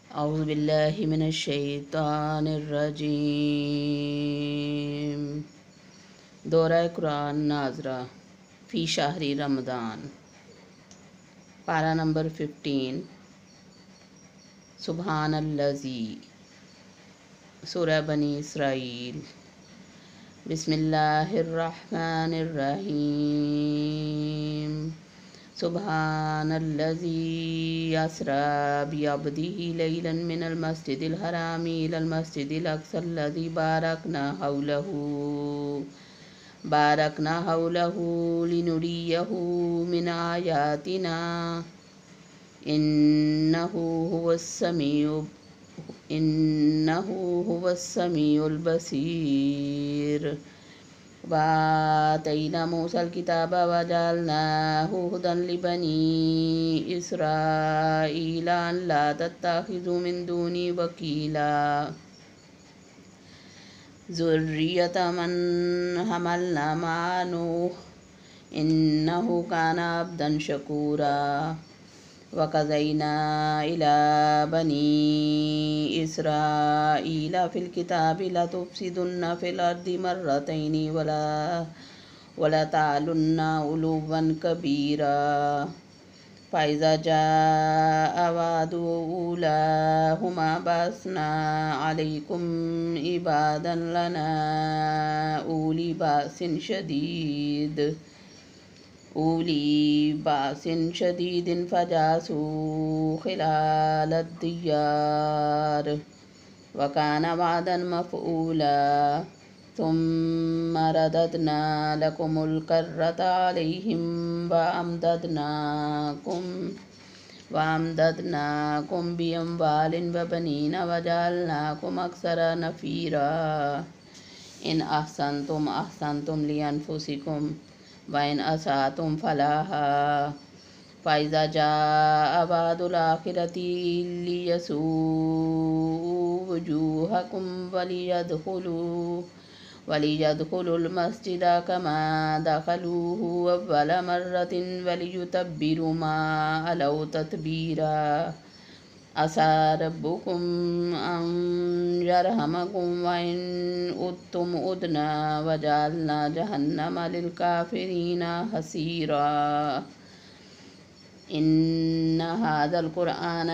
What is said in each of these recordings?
औज़ु बिल्लाहि मिनश शैतानिर रजीम। दौरा कुरान नाज़रा फ़ी शहरी रमज़ान, पारा नंबर 15। सुब्हानल्लज़ी, सूरह बनी इसराईल। बिस्मिल्लाहिर्रहमानिर्रहीम। सुब्हानल्लज़ी अस्रा बिअब्दिही लैलन मिनल मस्जिदिल हरामी इलल मस्जिदिल अक़सल्लज़ी बारकना हौलहू लिनुरियहू मिन आयातिना इन्नहू हुवस्समीउल बसीर। वातैना मूसल किताब वजअलनाहु हुदन लिबनी इसराईला अल्ला तत्तखिज़ू मिन दूनी वकीला। ज़ुर्रियत मन हमलना मअ नूह इन्नहु कान अब्दन शकूरा। वक़ज़ैना इला बनी इसराईला फ़िल किताबि लतुफ़सिदुन्न फ़िल अर्दि मर्रतैनि वलतअलुन्न उलुव्वन कबीरा। फ़इज़ा जाअ वअदु ऊलाहुमा बअसना अलैकुम इबादन लना उली बासिन शदीदिन फ़जासू ख़िलालद दियार वकान वअदन मफ़ऊला। सुम्मा रददना लकुमुल कर्रता अलैहिम वअमददनाकुम बिअम्वालिन वबनीन वजअलनाकुम अक्सर नफ़ीरा। इन अहसनतुम लिअन्फुसिकुम व इन असाअतुम फलहा। फ़इज़ा जाअ वअदुल आख़िरति लियसुउ वुजूहकुम वलियदख़ुलुल मस्जिद कमा दख़लूहु अव्वल मर्रतिन वलियुतब्बिरु मा अलौ तत्बीरा। असा रब्बुकुम अन यरहमकुम व इन उद्तुम उद्ना वजअलना जहन्नम लिलकाफ़िरीन हसीरा। इन्न हाज़ल क़ुरआन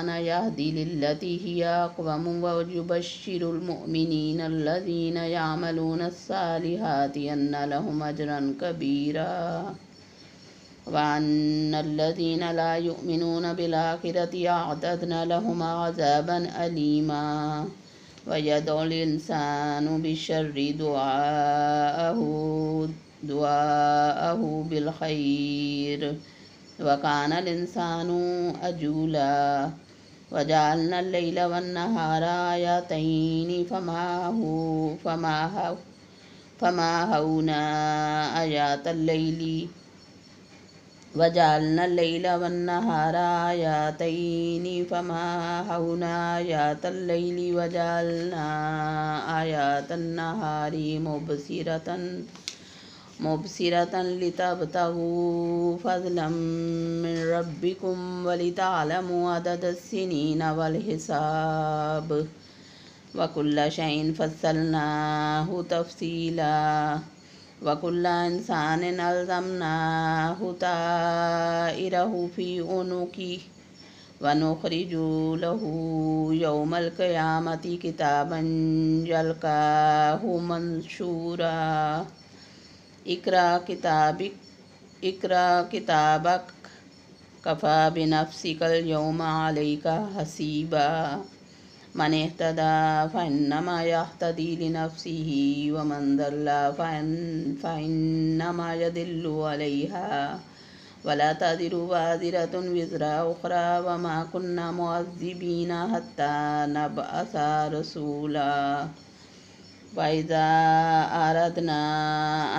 यहदी लिल्लती हिया अक़वम व युबश्शिरुल मुअमिनीन अल्लज़ीना यअमलूनस्सालिहाति अन्न लहुम अजरन कबीरा। व अन्नल्लज़ीना ला युमिनून बिल आख़िरति अअतदना लहुम अज़ाबन अलीमा। व यदउल इंसानु बिश्शर्रि दुआअहु बिल खैर व कानल इंसानु अजूला। वजअलना लैला वन्नहारा आयतैनि फमाहौना आयतल लैलि वजअलना लैला वन्नहारा आयतैनि फमाहौना आयतल लैलि वजअलना आयतन नहारि मुबसिरतन लितबतगू फ़ज़लन मिन रब्बिकुम वलितअलमू अददस्सिनीन वल हिसाब। वकुल्ल शैइन फ़स्सलनाहु तफ़सीला। वकुल्ल इंसानिन अल्ज़मनाहु ताइरहु फ़ी उनुक़िही वनुख़रिजु लहू यौमल क़ियामति किताबन यल्क़ाहु मंशूरा। इक़रा किताबक कफ़ा बिनफ़्सिकल यौमा अलैका हसीबा। मन इह्तदा फ़इन्नमा यह्तदी लिनफ़्सिही व मन ज़ल्ला फ़इन्नमा यदिल्लु अलैहा वला तज़िरु वाज़िरतुन विज़रा उख़रा व मा कुन्ना मुअज़्ज़िबीना हत्ता नबअसा रसूला। फ़इज़ा अरदना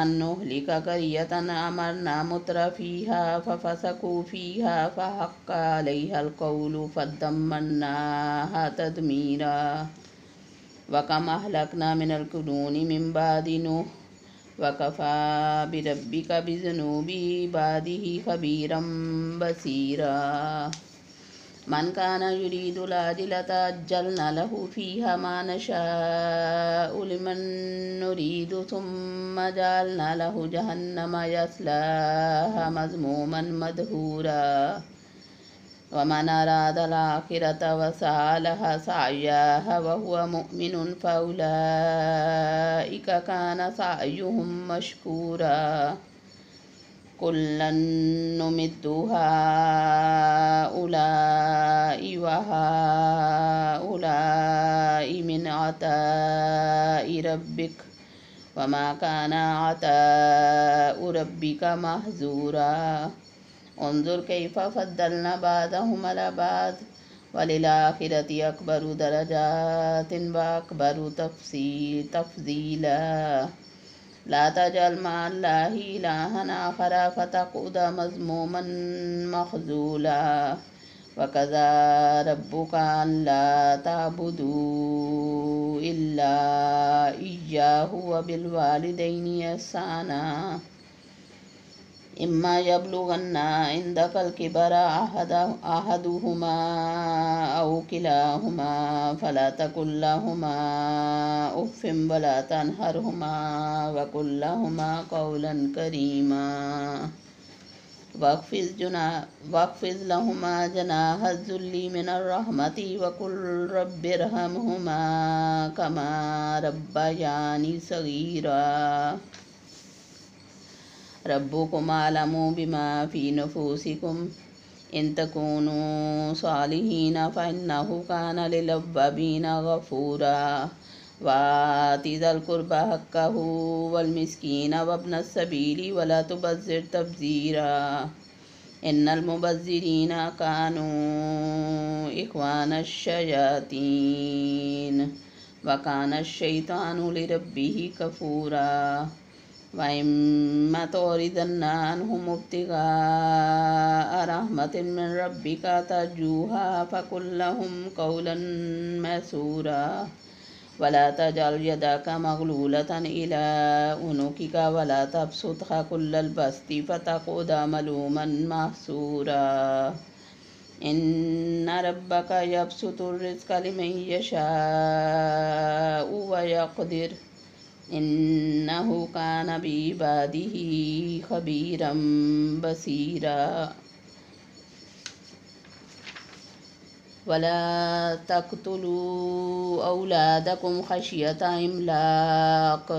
अन नुहलिक क़रियतन अमरना मुत्रफ़ीहा फ़फ़सक़ू फ़ीहा फ़हक़्क़ अलैहल क़ौलु फ़दम्मरनाहा तदमीरा। व कम अहलकना मिनल क़ुरूनि मिन बादि नूह वकफ़ा बिरब्बिका बिज़ुनूबि इबादिही खबीरम बसीरा। मन कान युरीदुल आजिलता अज्जलना लहू फ़ीहा मा नशाअु लिमन नुरीदु सुम्मा जअलना लहू जहन्नम यस्लाहा मज़मूमन मदहूरा। वमन अरादल आखिरत वसअ लहा सअयहा वहुव मुमिनुन फउलाइका कान सअयुहुम मशकूरा। कुल्लन नुमिद्दु हाउलाइ व हाउलाइ मिन अताइ रब्बिक वमा कान अताउ रब्बिका महजूरा। उन्जुर कैफ़ फ़द्दलना बादहुम अला बाद वलिल-आखिरति अकबरु दरजातिन व अकबरु तफ़ज़ीला। ला तजअल मअल्लाहि इलाहन आखर फ़तक़उद मज़मूमन मख़ज़ूला। वक़ज़ा रब्बुका अल्ला तअबुदू इल्ला इय्याहु व बिल वालिदैनि इहसाना। इम्मा यब्लुगन्ना इंदकल किबरा अहदुहुमा औ किलाहुमा फला तकुल लहुमा उफ़्फ़िन वला तनहरहुमा वक़ुल लहुमा क़ौलन करीमा। वख़्फ़िज़ लहुमा जनाहज़्ज़ुल्लि मिनर रहमति वक़ुल रब्बिरहमहुमा कमा रब्बयानी सग़ीरा। रब्बुकुम अअलमु बिमा फ़ी नुफ़ूसिकुम इन तकूनू सालिहीन फ़इन्नहु कान लिल-अव्वाबीन ग़फ़ूरा। वाति ज़िल क़ुर्बा हक़्क़हु वल मिस्कीन वब्नस सबीली वला तुबज़्ज़िर तब्ज़ीरा। इन्नल मुबज़्ज़िरीन कानू इख़्वानश शयातीन व कानश शैतानु लिरब्बिही कफ़ूरा। व इम्मा तुरिदन्ना अन्हुम इब्तिग़ाअ रहमतिन मिन रब्बिका तर्जूहा फ़क़ुल लहुम क़ौलन मयसूरा। वला तजअल यदका मग़लूलतन इला उनुकिका वला तबसुतहा कुल्लल बस्ति फ़तक़उद मलूमन महसूरा। इन्न रब्बका यबसुतुर रिज़्क़ लिमन यशाअु व यक़दिर इन्नहु कान बिइबादिही खबीरम बसीरा। वला तक़्तुलू औलादकुम खशियत इम्लाक़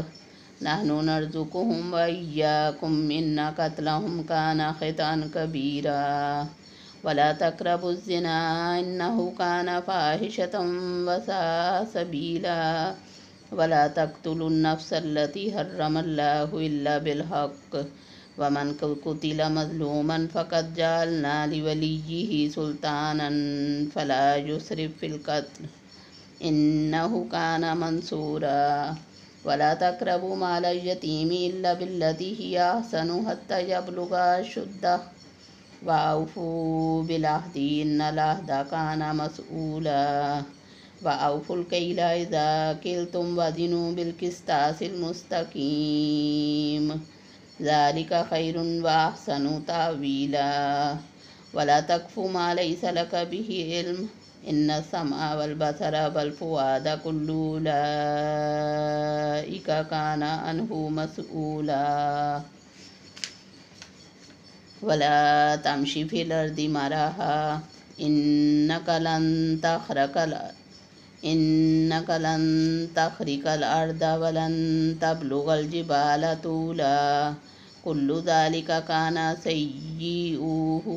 नहनु नर्ज़ुक़ुहुम व इय्याकुम इन्न क़त्लहुम कान ख़ितअन कबीरा। वला तक़रबुज़्ज़िना इन्नहु कान फ़ाहिशतन व साअ सबीला। वला तक़्तुलुन्नफ़्सल्लती हर्रमल्लाहु इल्ला बिलहक़्क़ वमन क़ुतिल मज़लूमन फ़क़द जअलना लिवलिय्यिही सुल्तानन फ़ला युस्रिफ़ फ़िल क़त्ल इन्नहु कान मंसूरा। वला तक़रबू मालल यतीमी इल्ला बिल्लती हिय अहसनु हत्ता यबलुगा अशुद्धह व औफ़ू बिल अहदी इन्नल अहद कान मसऊला। व औफ़ुल कैला इज़ा किल्तुम वज़िनू बिल क़िस्तासिल मुस्तक़ीम ज़ालिका खैरुन व अहसनु तावीला। वला तक़्फ़ु मा लैसा लक बिही इल्म इन्नस समअ वल बसर वल फ़ुआद कुल्लु उलाइका कान अन्हु मसऊला। वला तमशी फ़िल अर्दि मरहा इन्नका लन तख़रिक़ल अर्द वलन तबलुग़ल जिबाल तूला। कुल्लु ज़ालिका कान सय्यिउहु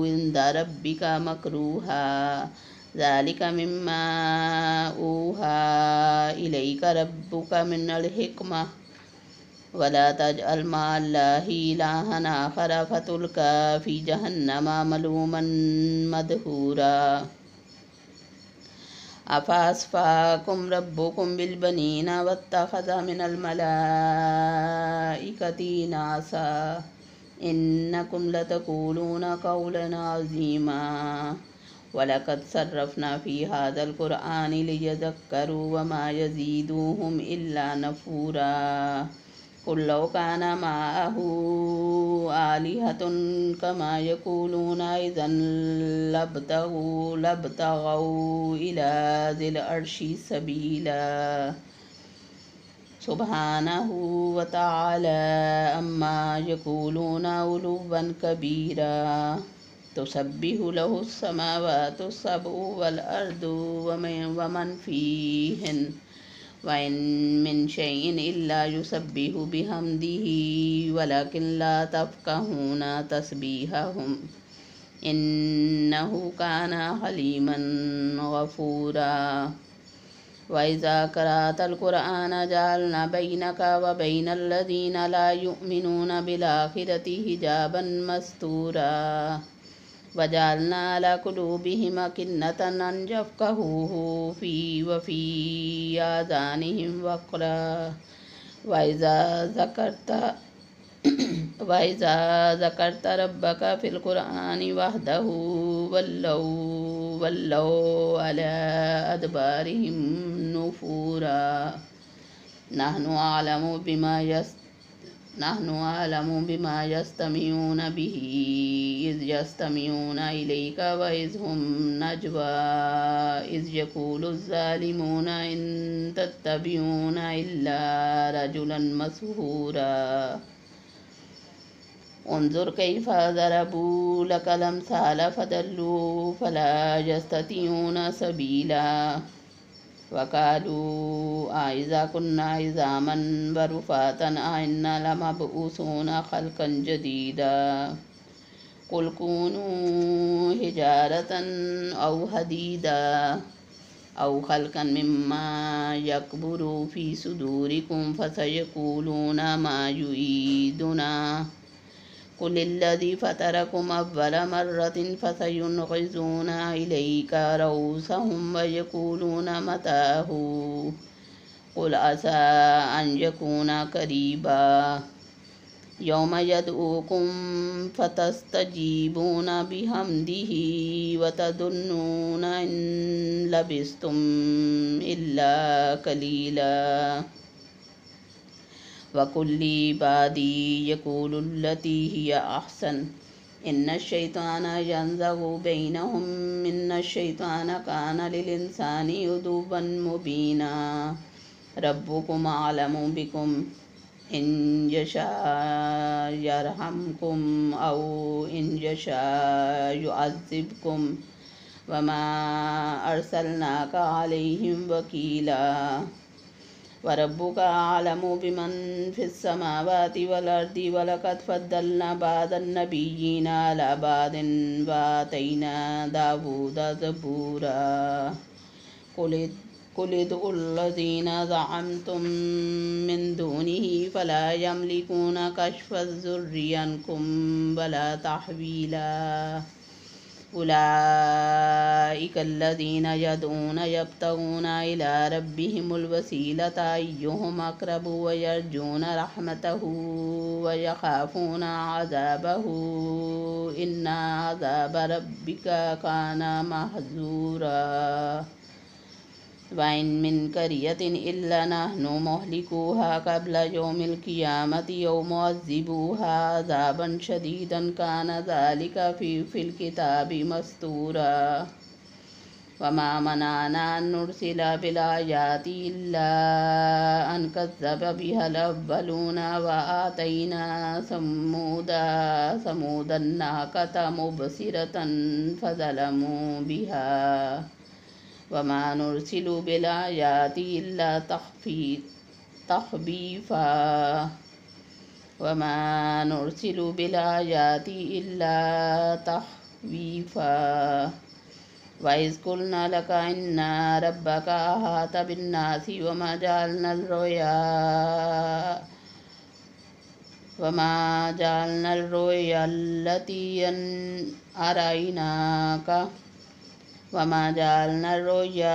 इंद रब्बिका मकरूहा। ज़ालिका मिम्मा ऊहा इलैका रब्बुका मिनल हिक्मह वला तजअल मअल्लाहि इलाहन आखर फ़तुल्क़ा फ़ी जहन्नम मलूमन मदहूरा। अफ़अस्फ़ाकुम रब्बुकुम बिलबनीन वत्तख़ज़ मिनल मलाइकति इनासा इन्नकुम लतक़ूलून क़ौलन अज़ीमा। वलक़द सर्रफ़ना फ़ी हाज़ल क़ुरआनि लियज़क्करू वमा यज़ीदुहुम इल्ला नफ़ूरा। कुल लौ कान माअहु आलिहतुन कमा यक़ूलून इज़न लब्तगौ इला ज़िल अर्शि सबीला सुब्हानहु व तआला अम्मा यक़ूलून उलुव्वन कबीरा तुसब्बिहु लहु स्समावातु सबउ वल अर्दु वमन फ़ीहिन व इन मिन शैइन इल्ला युसब्बिहु बिहम्दिही वलकिन ला तफ़क़हून तस्बीहहुम इन्नहु कान हलीमन गफ़ूरा व इज़ा क़रअतल क़ुरआन जअलना बैनक व बैनल लज़ीना ला युमिनून बिल आख़िरति हिजाबन मस्तूरा वजअलना अला क़ुलूबिहिम अकिन्नतन अन यफ़क़हूहु व फ़ी आज़ानिहिम वक़रा व इज़ा ज़करत रब्बक फ़िल क़ुरआनि वहदहु वल्लौ अला अदबारिहिम नुफ़ूरा नहनु आलमु बिमा यस्तमिऊन बिही इज़ यस्तमिऊन इलैक व इज़ हुम नजवा इज़ यक़ूलु ज़ालिमून इन तत्तबिऊन इल्ला रजुलन मसहूरा उन्ज़ुर कैफ़ ज़रबू लकल अम्साल फ़दल्लू फ़ला यस्ततिऊन सबीला वक़ालू आइज़ा कुन्ना इज़ामन व रुफ़ातन आइन्ना लमबऊसून ख़ल्क़न जदीदा कुल कूनू हिजारतन औ हदीदा औ ख़ल्क़न मिम्मा यकबुरु फ़ी सुदूरिकुम फ़सयक़ूलून मा युईदुना कुलिल्लज़ी फ़तरकुम अव्वल मर्रतिन फ़सयुनग़िज़ून इलैका रऊसहुम व यक़ूलून मताहु कुल असा अन यकून क़रीबा यौम यदऊकुम फ़तस्तजीबून बिहम्दिही व तज़ुन्नून इन लबिस्तुम इल्ला क़लीला वकुल्ली इबादी यक़ूलुल्लती हिय अहसन इन्नश्शैतान यंज़गु बैनहुम इन्नश्शैतान कान लिलिंसानि उदुव्वन मुबीना रब्बुकुम अअलमु बिकुम इन यशा यरहमकुम औ इन यशा युअज़्ज़िबकुम वमा अर्सलनाका अलैहिम वकीला वरब्बुका अअलमु बिमन फ़िस्समावाति वल अर्दि वलक़द फ़द्दलना बादन नबिय्यीना अला बादिन व आतैना दावूदा ज़बूरा कुल उद्उल्लज़ीना ज़अमतुम मिन दूनिही फ़ला यमलिकून कश्फ़ज़-ज़ुर्रि अन्कुम वला तहवीला उलाइकल्लज़ीना यदऊन यब्तगून इला रब्बिहिमुल वसीलता अय्युहुम अक़रबु व यरजून रहमतहु व यख़ाफ़ून अज़ाबहु इन्ना अज़ाब रब्बिका कान महज़ूरा व इन मिन क़रियतिन इल्ला नहनु मुहलिकूहा क़ब्ल यौमिल क़ियामति औ मुअज़्ज़िबूहा अज़ाबन शदीदन कान ज़ालिका फ़िल किताबि मस्तूरा वमा मनाना अन नुरसिला बिल आयाति इल्ला अन कज़्ज़ब बिहल अव्वलून व आतैना समूदन नाक़ता मुबसिरतन फ़ज़लमू बिहा वमा नुरसिलु बिल आयाति इल्ला तख़वीफ़ा वमा नुरसिलु बिल आयाति इल्ला तख़वीफ़ा व इज़ क़ुलना लका इन्ना रब्बका अहात बिन्नासि वमा जअलनल रुया अल्लती अरयनाका वमा जअलनल रुया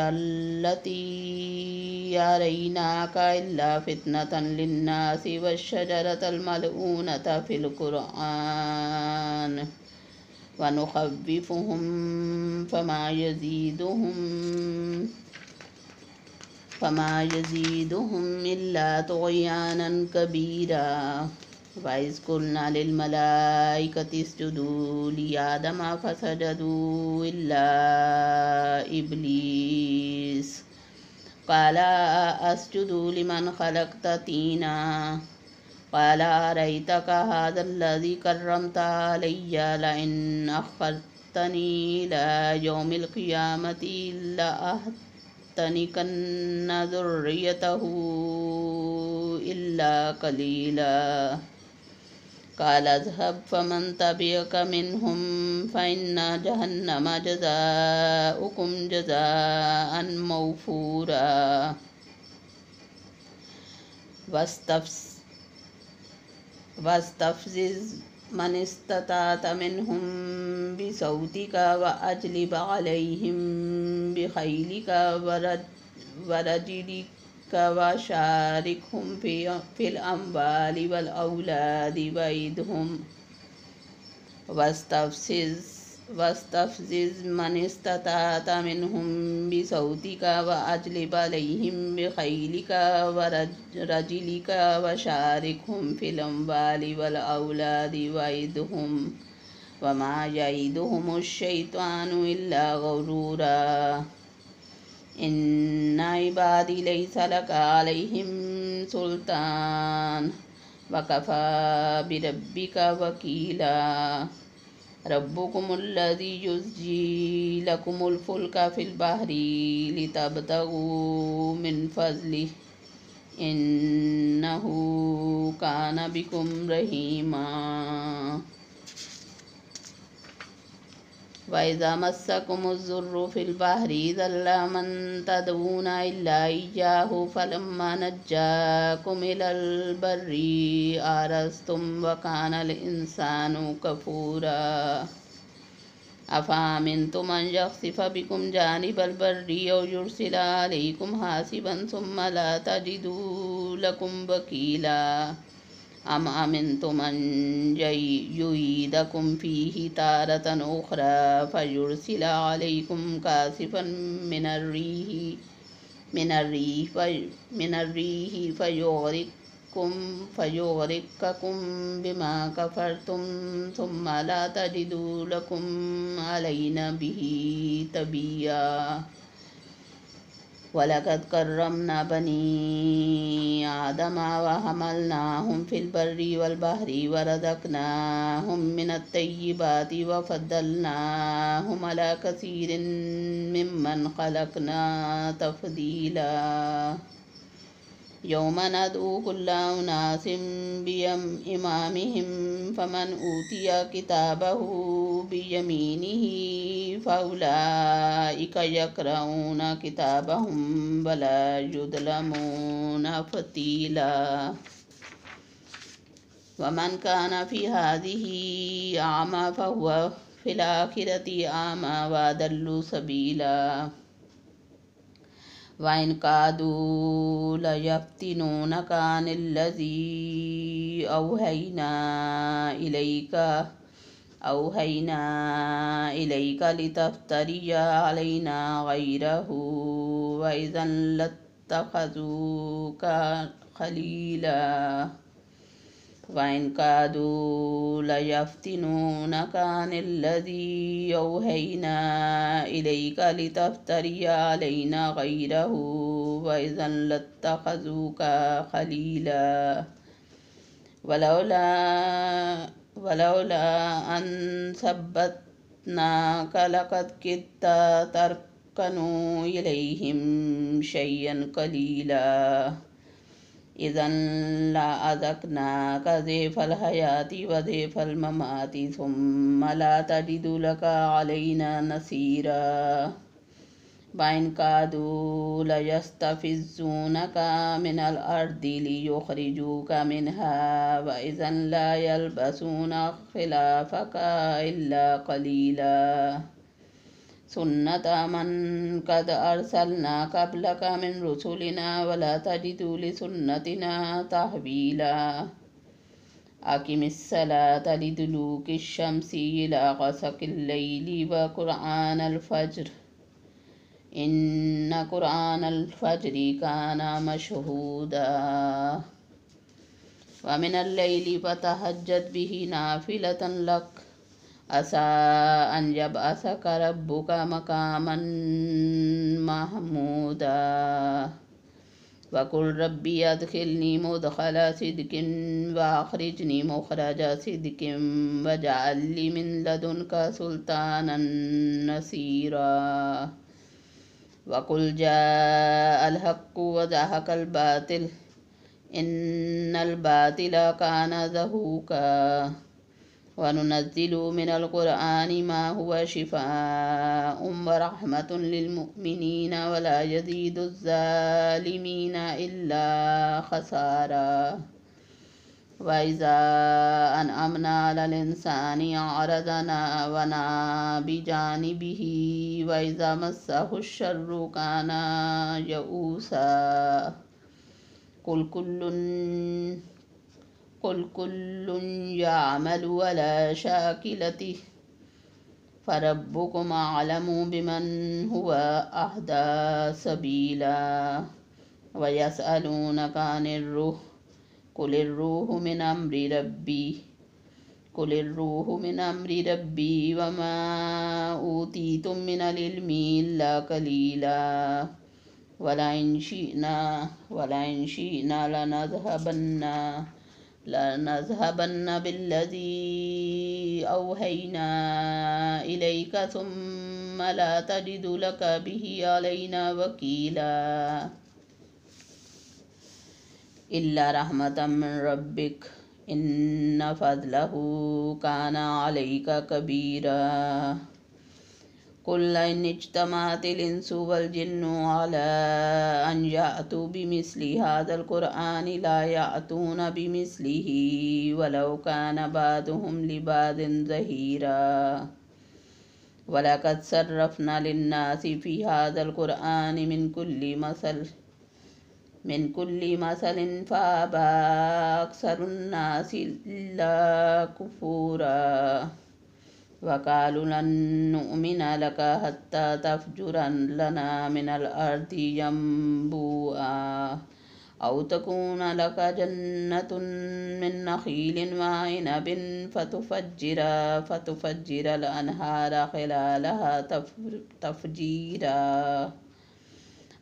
अल्लती अरयनाका इल्ला फ़ितनतन लिन्नासि वश्शजरतल मलऊनता फ़िल क़ुरआन व नुख़व्विफ़ुहुम फ़मा यज़ीदुहुम فما يزيدهم إلا طغيانا كبيرا وإذ قلنا للملائكة اسجدوا لآدم فسجدوا إلا إبليس قال أسجد لمن خلقت طينا قال أريتك هذا الذي كرمت علي لئن أخرتني إلى يوم القيامة لأحتنكن ذريته إلا قليلا قال اذهب فمن تبعك منهم فإن جهنم جزاؤكم جزاء موفورا واستفزز من استطعت منهم بصوتك وأجلب عليهم بخيلك ورجلك وشاركهم في الأموال والأولاد وعدهم واستفزز من استطعت منهم بصوتك وأجلب عليهم بخيلك ورجلك وشاركهم في الأموال والأولاد وعدهم وما يعدهم الشيطان إلا غرورا إن عبادي ليس لك عليهم سلطان وكفى بربك وكيلا ربكم الذي يزجي لكم الفلك في البحر لتبتغوا من فضله إنه كان بكم رحيما وإذا مسكم الضر في البحر ضل من تدعون إلا إياه فلما نجاكم إلى البر أعرضتم وكان الإنسان كفورا أفأمنتم أن يخسف بكم جانب البر أو يرسل عليكم حاسبا ثم لا تجدوا لكم وكيلا أم أمنتم أن يعيدكم فيه تارة أخرى فيرسل عليكم كاسفا من الريح فيغرقكم بما كفرتم ثم لا تجدوا لكم علينا به تبيا ولقد كرمنا بني آدم وحملناهم في البر والبحر ورزقناهم من الطيبات وفضلناهم على كثير ممن خلقنا تفضيلا يوم ندعو كل أناس بإمامهم فمن أوتي كتابه بيمينه فأولئك يقرؤون كتابهم ولا يظلمون فتيلا ومن كان في هذه أعمى فهو في الآخرة أعمى وأضل سبيلا وإن كادوا ليفتنونك عن الذي أوهينا إليك لتفتري علينا غيره وإذا لاتخذوك خليلا وإن كادوا ليفتنونك عن الذي أوهينا إليك لتفتري علينا غيره وإذا لاتخذوك خليلا ولولا أن ثبتناك لقد كدت تركنوا إليهم شيئا قليلا إذا لأذقناك ضيف الحياة وضيف الممات ثم لا تجد لك علينا نصيرا وإن كادوا ليستفزونك من الأرض ليخرجوك منها وإذا لا يلبسون خلافك إلا قليلا سنة من قد أرسلنا قبلك من رسلنا ولا تجد لسنتنا تحويلا أقم الصلاة لدلوك الشمس إلى غسق الليل وقرآن الفجر إن قرآن الفجر كان مشهودا ومن الليل فتهجد به نافلة لك عسى أن يبعثك ربك مقاما محمودا وقل ربي أدخلني مدخل صدق وأخرجني مخرج صدق واجعل لي من لدنك سلطانا نصيرا وقل جاء الحق وزهق الباطل إن الباطل كان زهوقا وننزل من القرآن ما هو شفاء ورحمة للمؤمنين ولا يزيد الظالمين إلا خسارا وإذا أنعمنا على الإنسان أعرضنا ونأى بجانبه وإذا مسه الشر كان يئوسا قل كل يعمل على شاكلته فربكم أعلم بمن هو أهدى سبيلا ويسألونك عن الروح قل الروح من أمر ربي وما أوتيتم من العلم إلا قليلا ولئن شئنا لنذهبن بالذي أوحينا إليك ثم لا تجد لك به علينا وكيلا إلا رحمة من ربك إن فضله كان عليك كبيرا قل إن اجتمعت الإنس والجن على أن يأتوا بمثل هذا القرآن لا يأتون بمثله ولو كان بعضهم لبعض ظهيرا ولقد صرفنا للناس في هذا القرآن من كل مثل فأبى أكثر الناس إلا كفورا وقالوا لن نؤمن لك حتى تفجر لنا من الأرض ينبوعا أو تكون لك جنة من نخيل وعنب فتفجر الأنهار خلالها تفجيرا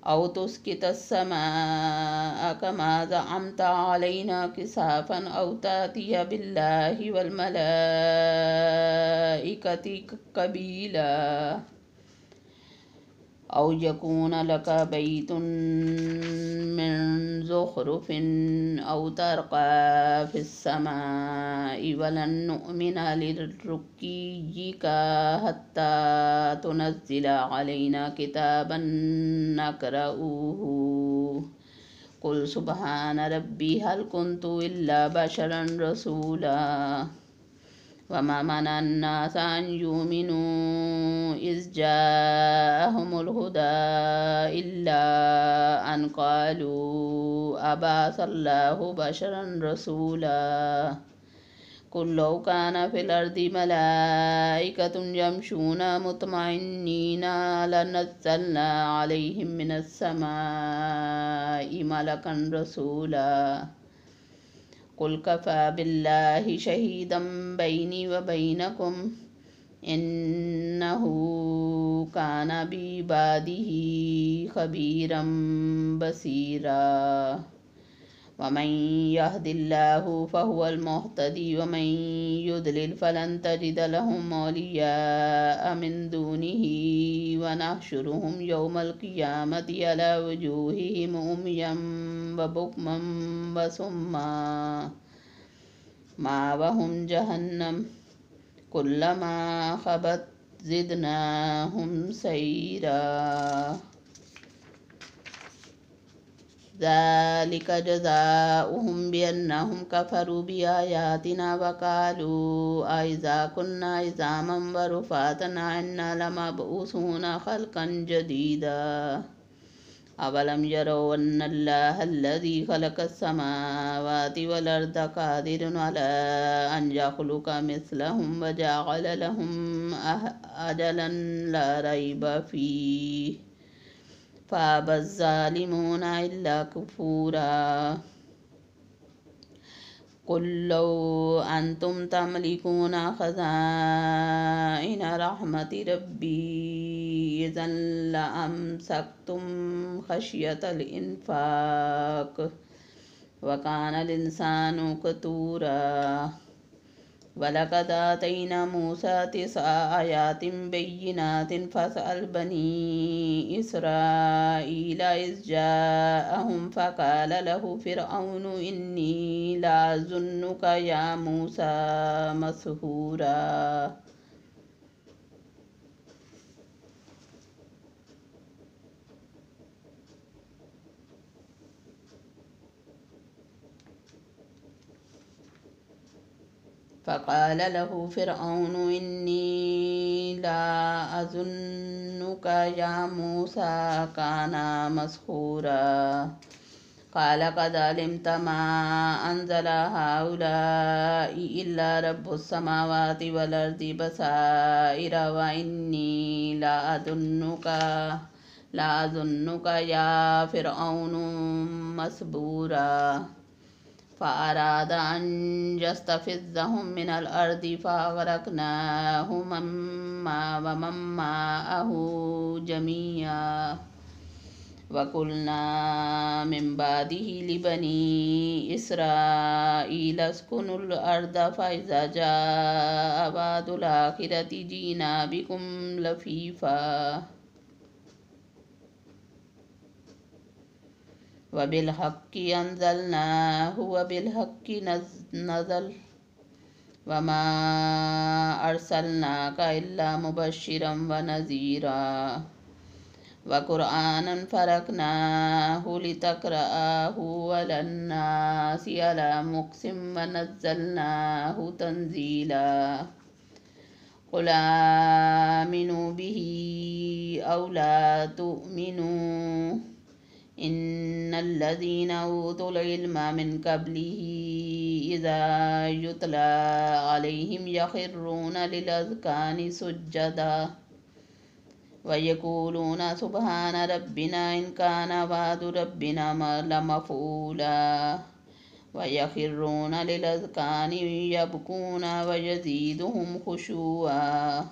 أو تسقط السماء كما زعمت علينا كسافا أو تأتي بالله والملائكة قبيلا أو يكون لك بيت من زخرف أو ترقى في السماء ولن نؤمن لرقيك حتى تنزل علينا كتابا نقرأه قل سبحان ربي هل كنت إلا بشرا رسولا وما منع الناس أن يؤمنوا إذ جاءهم الهدى إلا أن قالوا أبعث الله بشرا رسولا قل لو كان في الأرض ملائكة يمشون مطمئنين لنزلنا عليهم من السماء ملكا رسولا قل كفى بالله شهيدا بيني وبينكم إنه كان بعباده خبيرا بصيرا ومن يهد الله فهو المهتدي ومن يضلل فلن تجد لهم أولياء من دونه ونحشرهم يوم القيامة على وجوههم عميا وبكما وصما مأواهم جهنم كلما خبت زدناهم سعيرا ذلك جزاؤهم بأنهم كفروا بآياتنا وقالوا أإذا كنا عظاما ورفاتا إنا لمبعوثون خلقا جديدا أولم يروا أن الله الذي خلق السماوات والأرض قادر على أن يخلق مثلهم وجعل لهم أجلا لا ريب فيه فأبى الظالمون إلا كفورا قل لو أنتم تملكون خزائن رحمة ربي إذا لأمسكتم خشية الإنفاق وكان الإنسان كتورا ولقد آتينا موسى 9 آيات بينات فاسأل بني إسرائيل إذ جاءهم فقال له فرعون إني لأظنك يا موسى مسحورا فقال له فرعون إني لا أظنك يا موسى كان مسحورا قال قد علمت ما أنزل هؤلاء إلا رب السماوات والأرض بصائر وإني لا أظنك يا فرعون مسبورا فأراد أن يستفزهم من الأرض فأغرقناه ومن معه جميعا وقلنا من بعده لبني إسرائيل اسكنوا الأرض فإذا جاء وعد الآخرة جئنا بكم لفيفا وبالحق أنزلناه وبالحق نزل وما أرسلناك إلا مبشرا ونذيرا وقرآنا فرقناه لتقرأه على الناس على مكث ونزلناه تنزيلا قل آمنوا به أو لا تؤمنوا إن الذين أوتوا العلم من قبله إذا يتلى عليهم يخرون للأذقان سجدا ويقولون سبحان ربنا إن كان وعد ربنا لمفعولا ويخرون للأذقان يبكون ويزيدهم خشوعا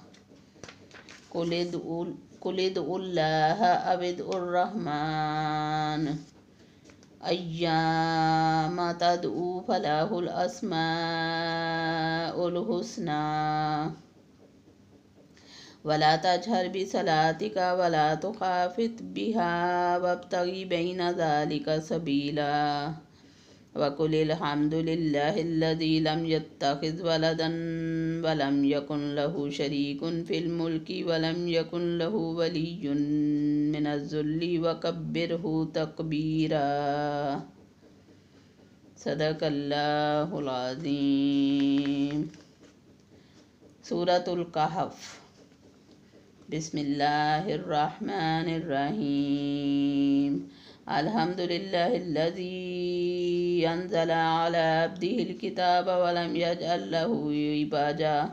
قل ادعوا الله أو ادعوا الرحمن أيما تدعوا فله الأسماء الحسنى ولا تجهر بصلاتك ولا تخافت بها وابتغ بين ذلك سبيلا وقل الحمد لله الذي لم يتخذ ولدا ولم يكن له شريك في الملك ولم يكن له ولي من الذل وكبره تكبيرا صدق الله العظيم سورة الكهف بسم الله الرحمن الرحيم الحمد لله الذي أنزل على عبده الكتاب ولم يجعل له عوجا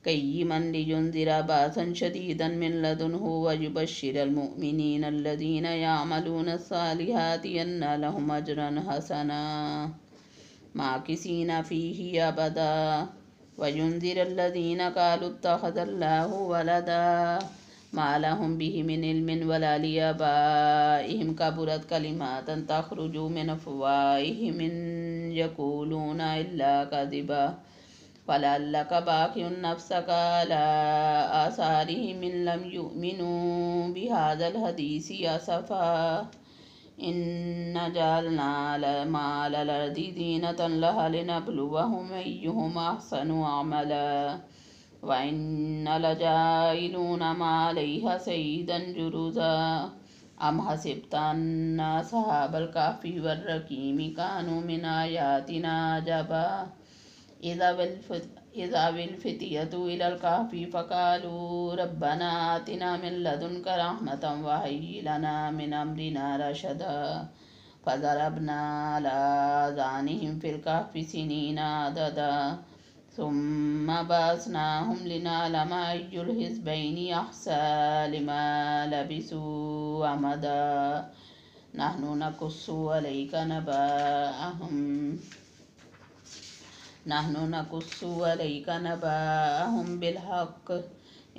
قيما لينذر بأسا شديدا من لدنه ويبشر المؤمنين الذين يعملون الصالحات أن لهم أجرا حسنا ماكثين فيه أبدا وينذر الذين قالوا اتخذ الله ولدا ما لهم به من علم ولا لآبائهم كبرت كلمات تخرج من أفواههم إن يقولون إلا كذبا فلعلك باخع نفسك على آثارهم إن لم يؤمنوا بهذا الحديث أسفا إن جعلنا ما على الأرض زينة لها لنبلوهم أيهم أحسن عملا وإن لجاعلون ما عليها سيدا جرزا أم حسبت أن أصحاب الكهف والرقيم كانوا من آياتنا عجبا إذا بالفتية إلى الكهف فقالوا ربنا آتنا من لدنك رحمة وهيئ لنا من أمرنا رشدا فضربنا على آذانهم في الكهف سنين عددا ثم بعثناهم لنعلم أي الحزبين أحصى لما لبثوا أمدا نحن نقص عليك نبأهم بالحق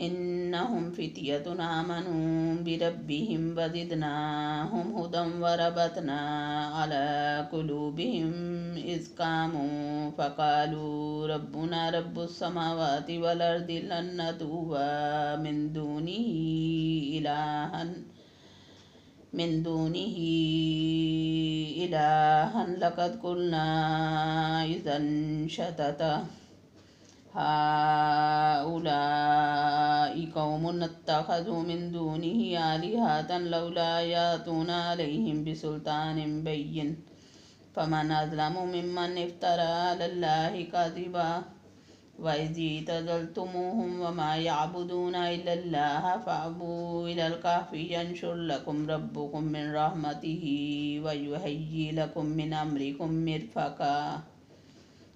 إنهم فتية آمنوا بربهم وزدناهم هدى وربطنا على قلوبهم إذ قاموا فقالوا ربنا رب السماوات والأرض لن ندعو من دونه إلها لقد قلنا إذا شتتا هؤلاء قوم اتخذوا من دونه آلهة لولا يأتون عليهم بسلطان بين فمن أظلم ممن افترى على الله كذبا وإذ اعتزلتموهم وما يعبدون إلا الله فأووا إلى الكهف ينشر لكم ربكم من رحمته ويهيئ لكم من أمركم مرفقا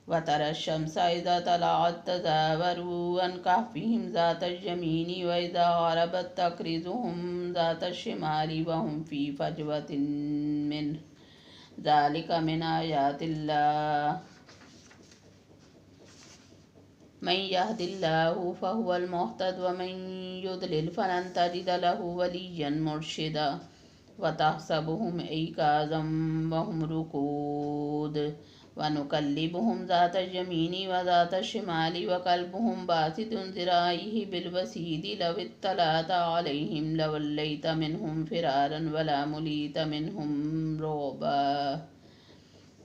وترى الشمس إذا طلعت تزاور عن كهفهم ذات اليمين وإذا غربت تقرضهم ذات الشمال وهم في فجوة منه ذلك من آيات الله من يهد الله فهو المهتد ومن يضلل فلن تجد له وليا مرشدا وتحسبهم أيقاظا وهم رقود ونقلبهم ذات اليمين وذات الشمال وقلبهم باسط ذراعيه بالوسيد لو اطلعت عليهم لوليت منهم فرارا ولا مليت منهم رعبا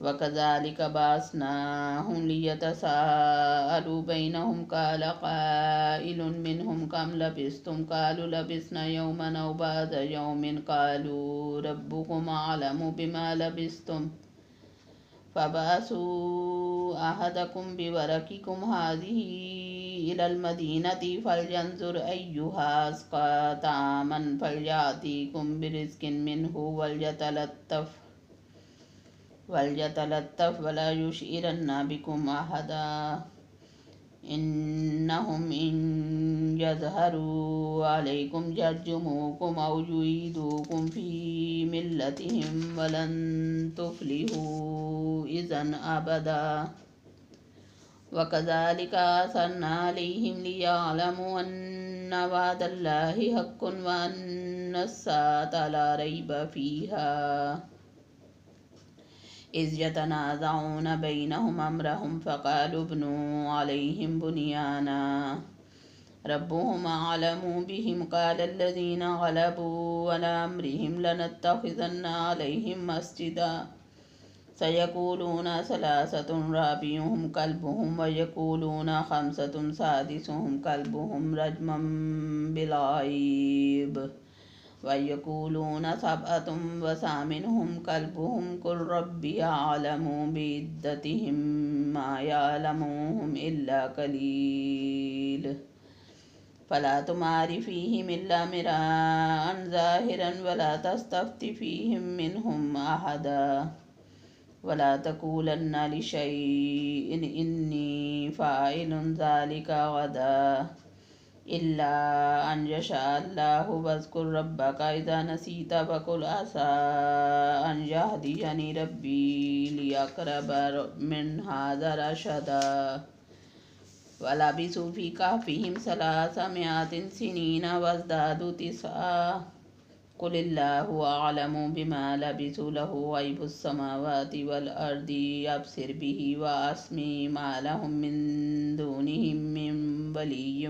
وكذلك بعثناهم ليتساءلوا بينهم قال قائل منهم كم لبثتم قالوا لبثنا يوما أو بعض يوم قالوا ربكم أعلم بما لبثتم فبعثوا أحدكم بورقكم هذه إلى المدينة فلينظر أيها أزكى طعاما فليأتيكم برزق منه وليتلطف ولا يشعرن بكم أحدا إنهم إن يظهروا عليكم يرجموكم أو يعيدوكم في ملتهم ولن تفلحوا إذا أبدا وكذلك أثرنا عليهم ليعلموا أن وعد الله حق وأن الساعة لا ريب فيها إذ يتنازعون بينهم أمرهم فقالوا ابنوا عليهم بنيانا ربهم أعلم بهم قال الذين غلبوا على أمرهم لنتخذن عليهم مسجدا سيقولون ثلاثة رابعهم كلبهم ويقولون خمسة سادسهم كلبهم رجما بالغيب ويقولون سبعة وثامنهم كلبهم قل ربي أعلم بعدتهم ما يعلمهم إلا قليل فلا تمار فيهم إلا مراء ظاهرا ولا تستفت فيهم منهم أحدا ولا تقولن لشيء إني فاعل ذلك غدا إلا أن يشاء الله واذكر ربك إذا نسيت فقل عسى أن يهديني ربي لأقرب من هذا رشدا ولبثوا في كهفهم 300 سنين وازدادوا 9 قل الله أعلم بما لبثوا له غيب السماوات والأرض يبصر به وأسمع ما لهم من دونه من ولي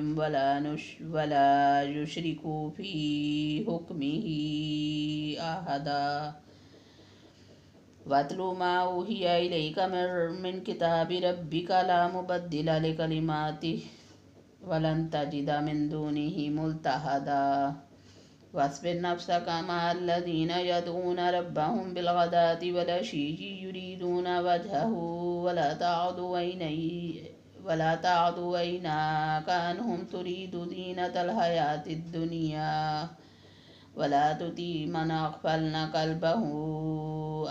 ولا يشرك في حكمه أحدا واتل ما أوحي إليك من كتاب ربك لا مبدل لكلماته ولن تجد من دونه ملتحدا واصبر نفسك مع الذين يدعون ربهم بالغداة والعشي يريدون وجهه ولا تعد عيناك عنهم تريد زينة الحياة الدنيا वला तुती मन अग़फ़लना क़ल्बहु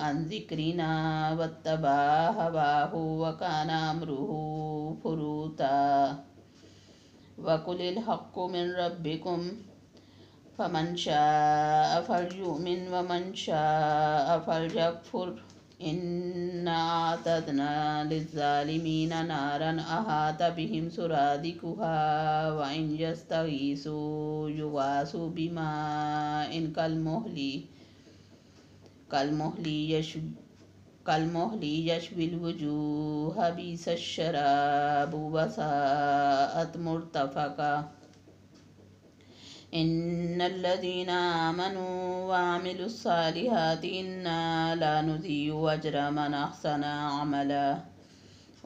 अन ज़िक्रिना वत्तबा हवाहु वकान अम्रुहु फ़ुरूता वक़ुलिल हक़्क़ु मिन रब्बिकुम फमन शाअ फ़लयुमिन वमन शाअ फ़लयकफ़ुर इन्ना अअतदना लिज़्ज़ालिमीना नारन अहात बिहिम सुरादिकुहा व इन यस्तगीसू युगासू बिमाइन कलमुहली यशविल वजूह बिसश्शराबु वसाअत मुर्तफ़क़ा इन्नल्लज़ीना आमनू वअमिलुस्सालिहाति इन्ना ला नुज़ीउ अज्र मन अहसना अमला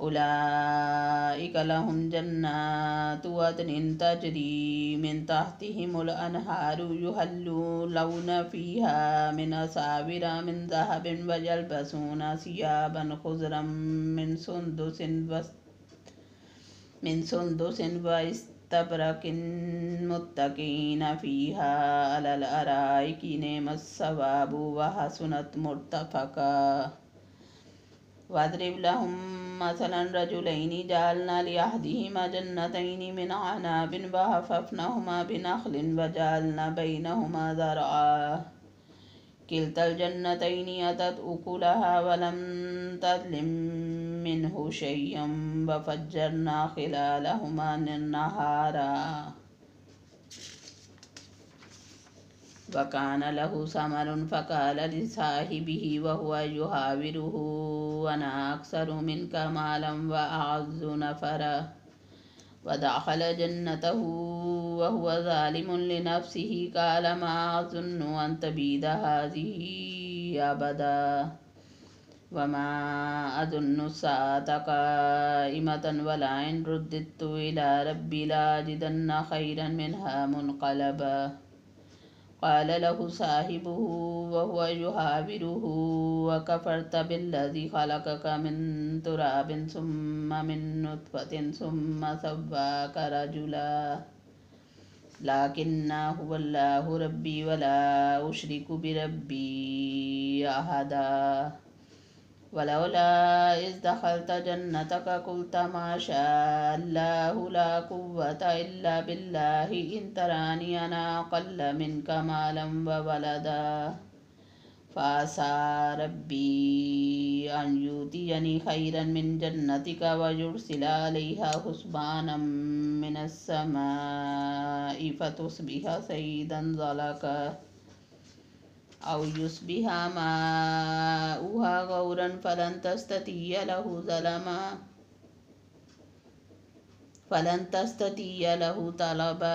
उलाइका लहुम जन्नातु अदनिन तजरी मिन तहतिहिमुल अनहारु युहल्लूना फ़ीहा मिन असाविरा मिन ज़हबिन व यल्बसूना सियाबन खुज़रम मिन सुंदुसिन व इस्तबरकिन मुत्तकीन फ़ीहा अलल अराइकी निअमस्सवाबु व हसुनत मुर्तफ़क़ा वद्रिब लहुम मसलन रजुलैनि जअलना लिअहदिहिमा जन्नतैनि मिन अनाबिन व हफ़फ़नाहुमा बिनख़लिन व जअलना बैनहुमा ज़रअा किल्तल जन्नतैनि अतत उकुलहा व लम तज़लिम मिन्हु शैअन व फ़ज्जरना खिलालहुमा नहरा व कान लहु समरुन फ़क़ाल लिसाहिबिही वहुव युहाविरुहु अना अक्सरु मिन्का मालन व अअज़्ज़ु नफ़रा व दख़ल जन्नतहु वहुव ज़ालिमुन लिनफ़्सिही क़ाल मा अज़ुन्नु अन तबीद हाज़िही अबदा व मा अज़ुन्नु अस्साअता क़ाइमतन व लइन रुद्दितु इला रब्बी लाअजिदन्ना खैरन मिन्हा मुनक़लबा क़ाल लहु साहिबुहु वहुव युहाविरुहु अकफ़रत बिल्लज़ी ख़लक़क मिन तुराबिन सुम्म मिन नुत्फ़तिन सुम्म सव्वाक रजुला लाकिन्ना हुवल्लाहु रब्बी वला उश्रिकु बिरब्बी अहदा वलौला इज़ दख़लत जन्नतक क़ुल्त मा शाअ अल्लाहु ला क़ुव्वता इल्ला बिल्लाहि इन तरानी अना अक़ल्ल मिन्का मालन व वलदा फ़असा रब्बी अन युतियनी खैरन मिन जन्नतिक व युरसिल अलैहा हुस्बानम मिनस समाइ फ़तुस्बिह सईदन ज़लका औ युस्बिहा माउहा गौरन फ़लन तस्ततिय लहु तलबा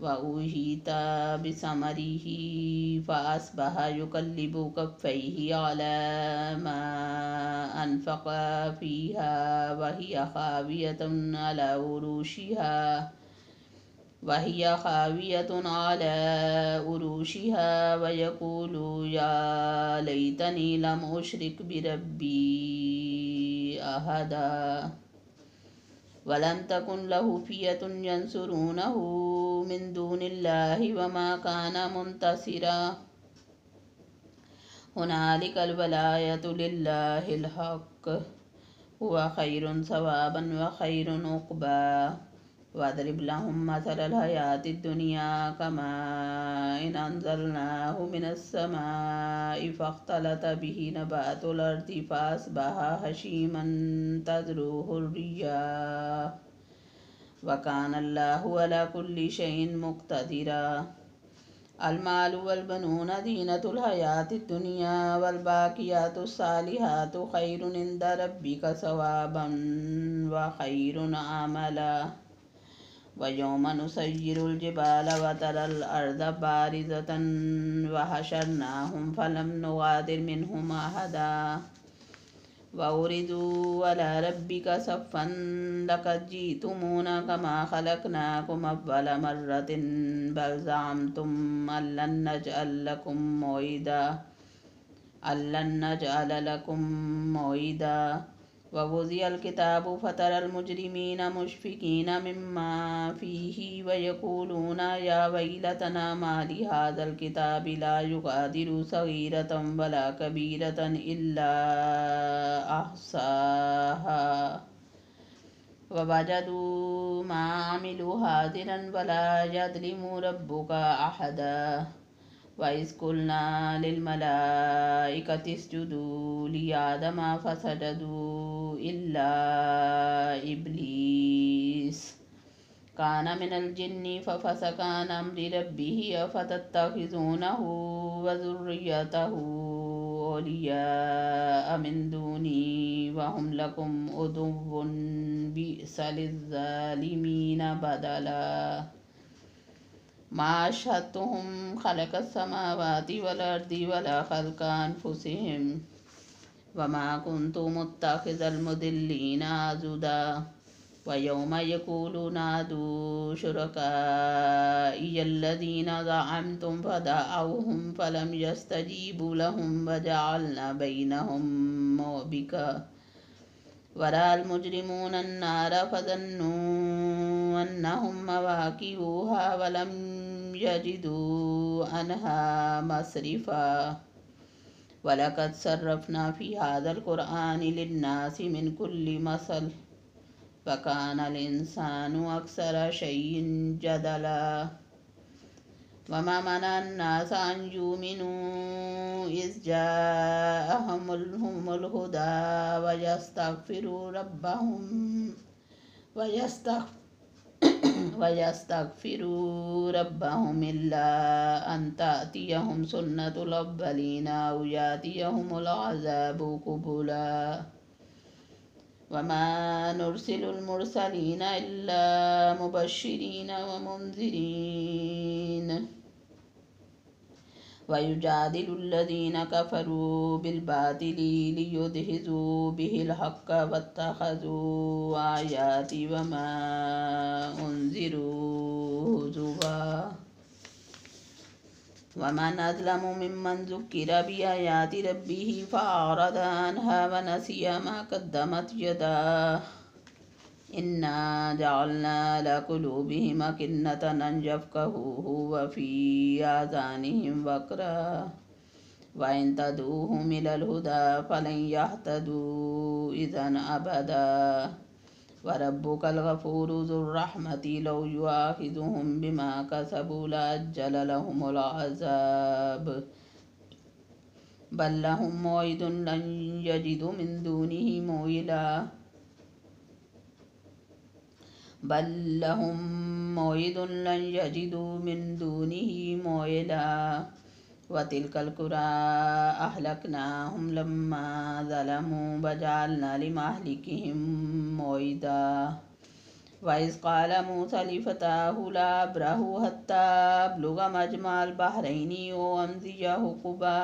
व उहीता बिसमरिही फ़अस्बह युक़ल्लिबु कफ़्फ़ैहि अला मा अनफ़क़ फ़ीहा वहिय ख़ावियतुन अला उरूशिहा व यक़ूलु या लैतनी लम उश्रिक बिरब्बी अहदा वलम तकुन लहु फ़ियतुन यंसुरूनहु मिन दूनिल्लाहि व मा कान मुंतसिरा हुनालिकल वलायतु लिल्लाहिल हक़्क़ हुव खैरुन सवाबन व खैरुन उक़बा वद्रिब लहुम मसलल हयातिद दुनिया कमाइन अंज़लनाहु मिनस समाइ फ़ख्तलत बिही नबातुल अर्दि फ़अस्बह हशीमन तज़रुहुर रियाह व कान अल्लाहु अला कुल्लि शैइन मुक़्तदिरा अलमालु वल बनून ज़ीनतुल हयातिद दुनिया वल बाक़ियातुस सालिहातु खैरुन इंद रब्बिक सवाबन व खैरुन अमला व यौम नुसय्यिरुल जिबाल व तरल अर्द बारिज़तन व हशरनाहुम फलम नुग़ादिर मिनहुम अहदा व उरिदू अला रब्बिक सफ़्फ़न लक़द जीतुमूना कमा ख़लक़नाकुम अव्वल मर्रतिन बल ज़अमतुम अल्लन नजअल लकुम मौइदा ववुज़िअल किताबु फ़तरल मुजरिमीन मुश्फ़िकीन मिम्मा फ़ीहि वयक़ूलूना या वैलतना मा लिहाज़ल किताबि ला युग़ादिरु सग़ीरतन वला कबीरतन इल्ला अहसाहा ववजदू मा अमिलू हाज़िरन वला यज़लिमु रब्बुका अहदा वइज़ क़ुल्ना लिल्मलाइकति इसजुदू लिआदम फसजदू इल्ला इब्लीस कान मिनल जिन्नि फफसक़ अन अम्रि रब्बिहि अफ़तत्तख़िज़ूनहु व ज़ुर्रिय्यतहु औलियाअ मिन दूनी वहुम लकुम उदुव्वुन बि'स लिज़्ज़ालिमीन बदला मा अशहदतुहुम खलक़स समावाति वल अर्दि वला खल्क़ अनफुसिहिम वमा कुन्तु मुत्तखिज़ल मुदिल्लीन अज़ुदा वयौम यक़ूलु नादू शुरकाइयल्लज़ीन ज़अमतुम फदअउहुम फलम यस्तजीबू लहुम वजअलना बैनहुम मौबिका वरअल मुजरिमून अन्नार फज़न्नू अन्नहुम मवाक़िऊहा वलम यजिदू अन्हा मसरिफ़ा वलक़द सर्रफ़ना फ़ी हाज़ल क़ुरआनि लिन्नासि मिन कुल्लि मसल वकानल इंसानु अक्सर शैइन जदला वमा मना अन्नास अन युमिनू इज़ जाअहुमुल हुदा वयस्तग़फ़िरू रब्बहुम इल्ला अन तातियहुम सुन्नतुल अव्वलीन औ यातियहुमुल अज़ाबु क़ुबुला वमा नुरसिलुल मुरसलीन इल्ला मुबश्शिरीन व मुन्ज़िरीन वयुजादिलुल्लज़ीन कफ़रू बिल्बातिलि लियुदहिज़ू बिहिल हक़्क़ वत्तख़ज़ू आयाति वमा उन्ज़िरू हुज़ुवा वमन अज़लमु मिम्मन ज़ुक्किर बिआयाति रब्बिहि फ़अरज़ अन्हा वनसिय मा क़द्दमत यदाह इन्ना जअलना अला क़ुलूबिहिम अकिन्नतन अन यफ़क़हूहु व फ़ी आज़ानिहिम वक़रा व इन तदऊहुम इलल हुदा फ़लन यहतदू इज़न अबदा व रब्बुकल गफ़ूरु ज़ुर्रहमति लौ युआख़िज़ुहुम बिमा कसबू लअज्जल लहुमुल अज़ाब बल लहुम मौइदुन लन यजिदू मिन दूनिहि मौइला बल लहुम मौइदुन लन यजिदू मिन दूनिहि मौइला व तिल्कल क़ुरा अहलकनाहुम लम्मा ज़लमू वजअलना लिमहलिकिहिम मौइदा वइज़ क़ाल मूसा लिफ़ताहु ला अब्रहु हत्ता अब्लुग़ मजमअल बहरैनि औ अम्ज़िय हुक़बा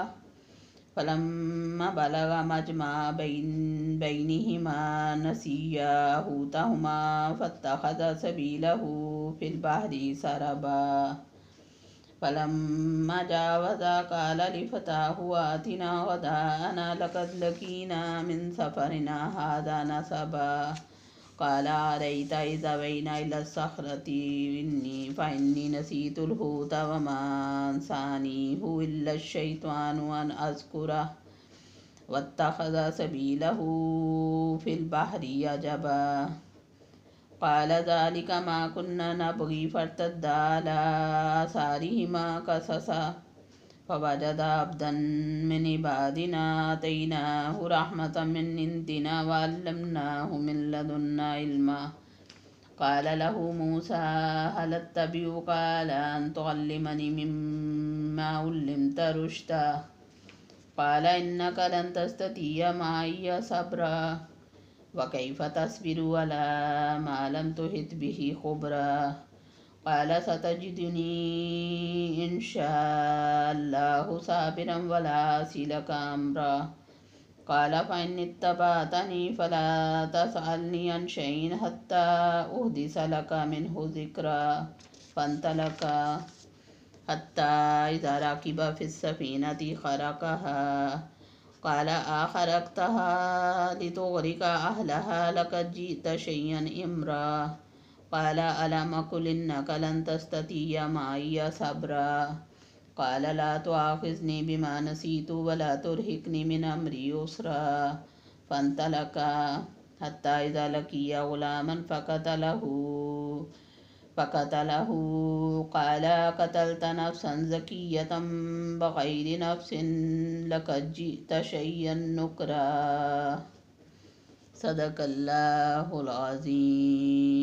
फलम्मा बलग मजमअ बैनिहिमा नसिया हूतहुमा फत्तख़ज़ सबीलहु फ़िल बहरि सरबा फलम्मा जावज़ा क़ाल लिफ़ताहु आतिना ग़दाअना लक़द लक़ीना मिन सफ़रिना हाज़ा नसबा क़ाल अरअय्त इज़ अवैना इलस्सख़्रति फ़इन्नी नसीतुल हूत वमा अंसानीहु इल्लश्शैतानु अन अज़्कुरह वत्तख़ज़ सबीलहु फ़िल बहरि अजबा क़ाल ज़ालिक मा कुन्ना नबग़ी फ़र्तद्दा अला आसारिहिमा क़ससा फ़वजदा अब्दन मिन इबादिना आतैनाहु रहमतम मिन इंदिना व अल्लमनाहु मिन लदुन्ना इल्मा क़ाल लहु मूसा हल अत्तबिउक अला अन तुअल्लिमनी मिम्मा उल्लिमत रुश्दा क़ाल इन्नक लन तस्ततिअ मइय सब्रा व कैफ़ तस्बिरु अला मा लम तुहित बिहि ख़ुब्रा क़ाल सतजिदुनी इंशाअल्लाहु साबिरन वला आसी लक अम्रा क़ाल फ़इन इत्तबअतनी फ़ला तसअलनी अन शैइन हत्ता उहदिस लक मिन्हु ज़िक्रा फ़न्तलक़ा हत्ता इज़ा रकिबा फ़िस्सफ़ीनति ख़रक़हा قال أخرقتها لتغرق أهلها لقد جئت شيئا إمرا. قال ألم أقل إنك لن تستطيع معي صبرا. قال لا تؤاخذني بما نسيت ولا ترهقني من أمري يسرا. فانطلقا حتى إذا لقيا غلاما فقتله قال قتلت نفسا زكية بغير نفس لقد جئت شيئا نكرا. صدق الله العظيم.